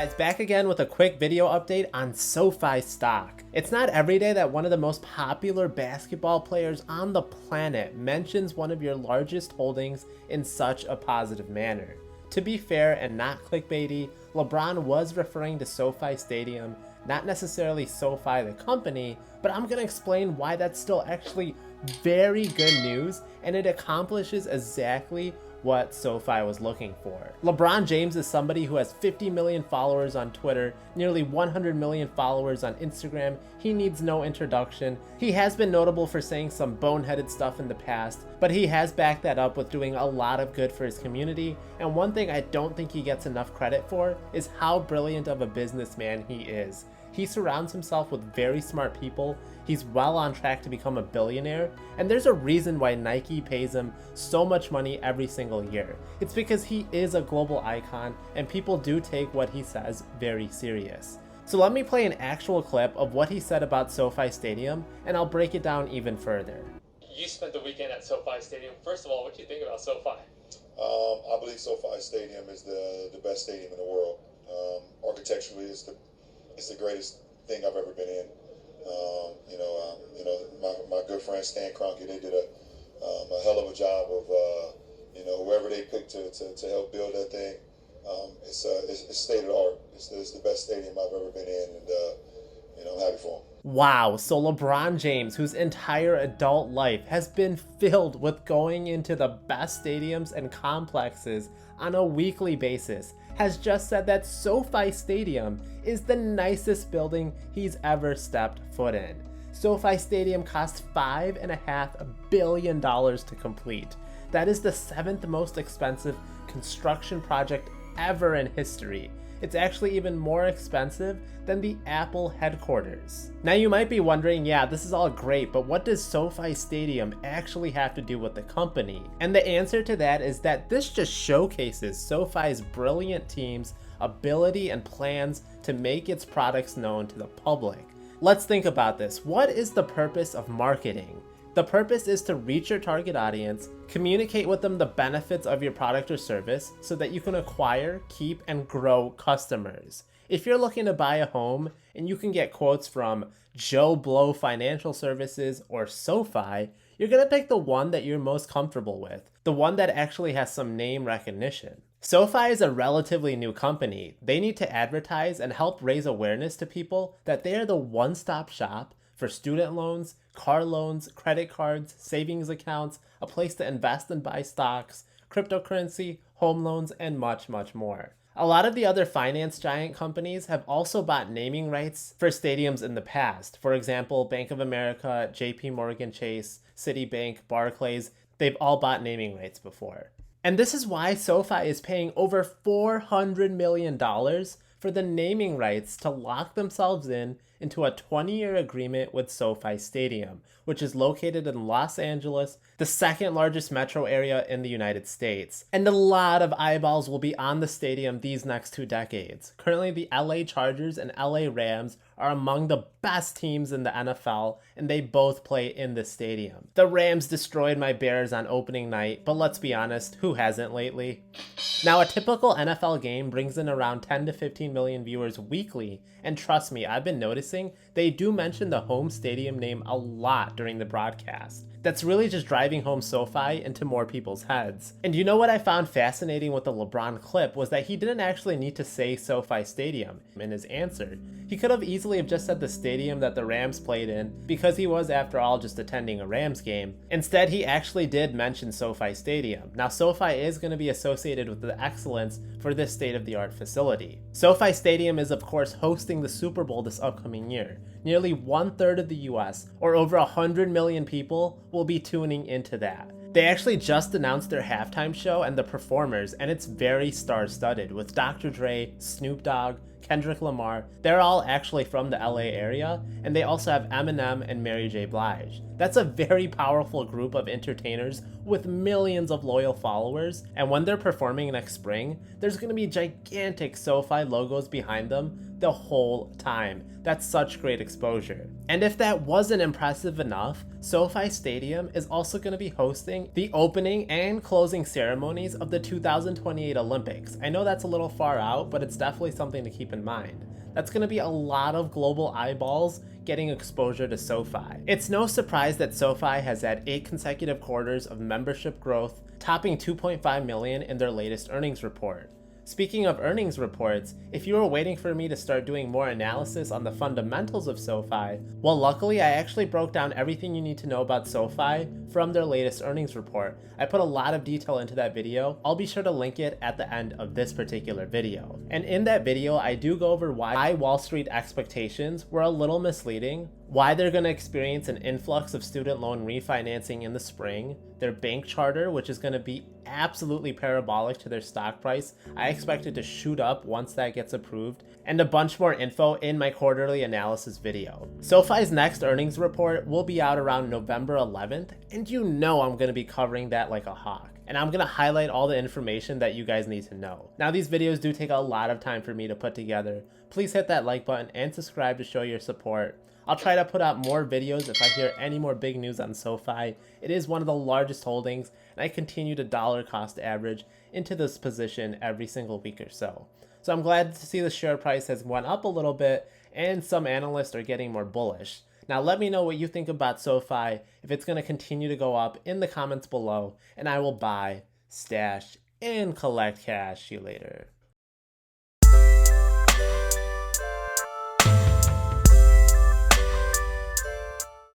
guys, back again with a quick video update on SoFi stock. It's not every day that one of the most popular basketball players on the planet mentions one of your largest holdings in such a positive manner. To be fair and not clickbaity, LeBron was referring to SoFi Stadium, not necessarily SoFi the company, but I'm going to explain why that's still actually very good news and it accomplishes exactly what SoFi was looking for. LeBron James is somebody who has 50 million followers on Twitter, nearly 100 million followers on Instagram. He needs no introduction. He has been notable for saying some boneheaded stuff in the past, but he has backed that up with doing a lot of good for his community. And one thing I don't think he gets enough credit for is how brilliant of a businessman he is. He surrounds himself with very smart people. He's well on track to become a billionaire, and there's a reason why Nike pays him so much money every single year. It's because he is a global icon, and people do take what he says very serious. So let me play an actual clip of what he said about SoFi Stadium, and I'll break it down even further. You spent the weekend at SoFi Stadium. First of all, what do you think about SoFi? I believe SoFi Stadium is the best stadium in the world. Architecturally, it's the greatest thing I've ever been in. My good friend Stan Kroenke, they did a hell of a job of whoever they picked to help build that thing. It's state of the art. It's the best stadium I've ever been in, and I'm happy for him. Wow, so LeBron James, whose entire adult life has been filled with going into the best stadiums and complexes on a weekly basis, has just said that SoFi Stadium is the nicest building he's ever stepped foot in. SoFi Stadium cost $5.5 billion to complete. That is the 7th most expensive construction project ever in history. It's actually even more expensive than the Apple headquarters. Now you might be wondering, yeah, this is all great, but what does SoFi Stadium actually have to do with the company? And the answer to that is that this just showcases SoFi's brilliant team's ability and plans to make its products known to the public. Let's think about this. What is the purpose of marketing? The purpose is to reach your target audience, communicate with them the benefits of your product or service so that you can acquire, keep, and grow customers. If you're looking to buy a home and you can get quotes from Joe Blow Financial Services or SoFi, you're going to pick the one that you're most comfortable with, the one that actually has some name recognition. SoFi is a relatively new company. They need to advertise and help raise awareness to people that they are the one-stop shop for student loans, car loans, credit cards, savings accounts, a place to invest and buy stocks, cryptocurrency, home loans, and much, much more. A lot of the other finance giant companies have also bought naming rights for stadiums in the past. For example, Bank of America, JP Morgan Chase, Citibank, Barclays, they've all bought naming rights before. And this is why SoFi is paying over $400 million for the naming rights to lock themselves into a 20-year agreement with SoFi Stadium, which is located in Los Angeles, the second largest metro area in the United States. And a lot of eyeballs will be on the stadium these next 2 decades. Currently, the LA Chargers and LA Rams are among the best teams in the NFL, and they both play in the stadium. The Rams destroyed my Bears on opening night, but let's be honest, who hasn't lately? Now, a typical NFL game brings in around 10 to 15 million viewers weekly, and trust me, I've been noticing they do mention the home stadium name a lot during the broadcast. That's really just driving home SoFi into more people's heads. And you know what I found fascinating with the LeBron clip was that he didn't actually need to say SoFi Stadium in his answer. He could have easily have just said the stadium that the Rams played in because he was, after all, just attending a Rams game. Instead, he actually did mention SoFi Stadium. Now, SoFi is going to be associated with the excellence for this state-of-the-art facility. SoFi Stadium is, of course, hosting the Super Bowl this upcoming year. Nearly 1/3 of the US, or over 100 million people, will be tuning into that. They actually just announced their halftime show and the performers, and it's very star-studded with Dr. Dre, Snoop Dogg, Kendrick Lamar. They're all actually from the LA area, and they also have Eminem and Mary J. Blige. That's a very powerful group of entertainers with millions of loyal followers, and when they're performing next spring, there's going to be gigantic SoFi logos behind them the whole time. That's such great exposure. And if that wasn't impressive enough, SoFi Stadium is also going to be hosting the opening and closing ceremonies of the 2028 Olympics. I know that's a little far out, but it's definitely something to keep keep in mind. That's going to be a lot of global eyeballs getting exposure to SoFi. It's no surprise that SoFi has had 8 consecutive quarters of membership growth, topping 2.5 million in their latest earnings report. Speaking of earnings reports, if you were waiting for me to start doing more analysis on the fundamentals of SoFi, well, luckily I actually broke down everything you need to know about SoFi from their latest earnings report. I put a lot of detail into that video. I'll be sure to link it at the end of this particular video. And in that video, I do go over why Wall Street expectations were a little misleading, why they're going to experience an influx of student loan refinancing in the spring, their bank charter, which is going to be absolutely parabolic to their stock price. I expect it to shoot up once that gets approved, and a bunch more info in my quarterly analysis video. SoFi's next earnings report will be out around November 11th, and you know I'm going to be covering that like a hawk. And I'm going to highlight all the information that you guys need to know. Now, these videos do take a lot of time for me to put together. Please hit that like button and subscribe to show your support. I'll try to put out more videos if I hear any more big news on SoFi. It is one of the largest holdings, and I continue to dollar cost average into this position every single week or so. So I'm glad to see the share price has went up a little bit, and some analysts are getting more bullish. Now let me know what you think about SoFi, if it's going to continue to go up in the comments below, and I will buy, stash, and collect cash. See you later.